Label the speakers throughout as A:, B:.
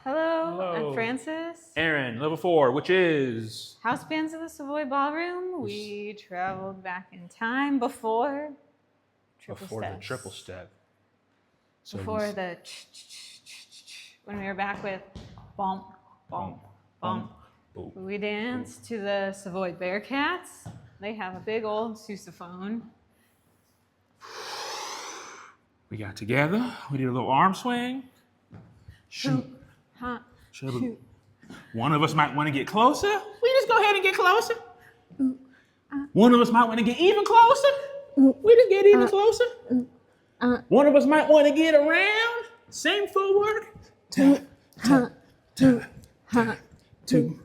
A: Hello, I'm
B: Hello.
A: Francis.
B: Aaron, level 4, which is?
A: House bands of the Savoy Ballroom. We traveled back in time before triple
B: Before the
A: steps.
B: triple step. So
A: Before the when we were back with bump, bump, bump.
B: Boom.
A: We danced to the Savoy Bearcats. They have a big old sousaphone.
B: We got together. We did a little arm swing. Shoot.
A: Hot,
B: Shoot.
A: shoot.
B: One of us might want to get closer. We just go ahead and get closer. One of us might want to get even closer. We just get even closer. One of us might want to get around. Same footwork. Tap, tap, tap, tap, two.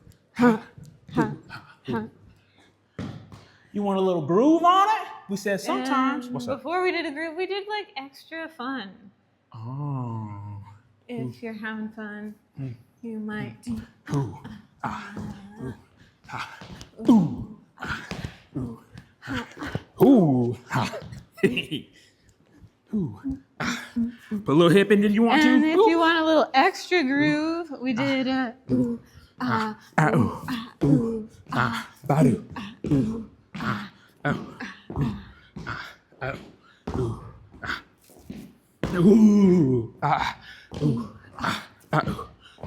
B: You want a little groove on it? We said sometimes.
A: And
B: What's up?
A: before we did a groove, we did like extra fun.
B: Oh.
A: If you're having fun, you might.
B: Ooh. Ah. Ooh. Ah. Ooh. Ah. Ooh. Ah. Ooh. Ah. Ooh. Ah. Put a little hip in. Did you want to?
A: And if you want a little extra groove, we did ooh, ah,
B: ooh, ooh, ah, badu, ooh, ah, oh, ooh, ah, oh, ooh, ah, ooh, ah, ooh, ah,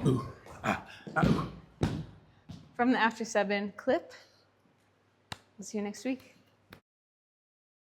B: ooh, ah, ooh.
A: From the After 7 clip. We'll see you next week.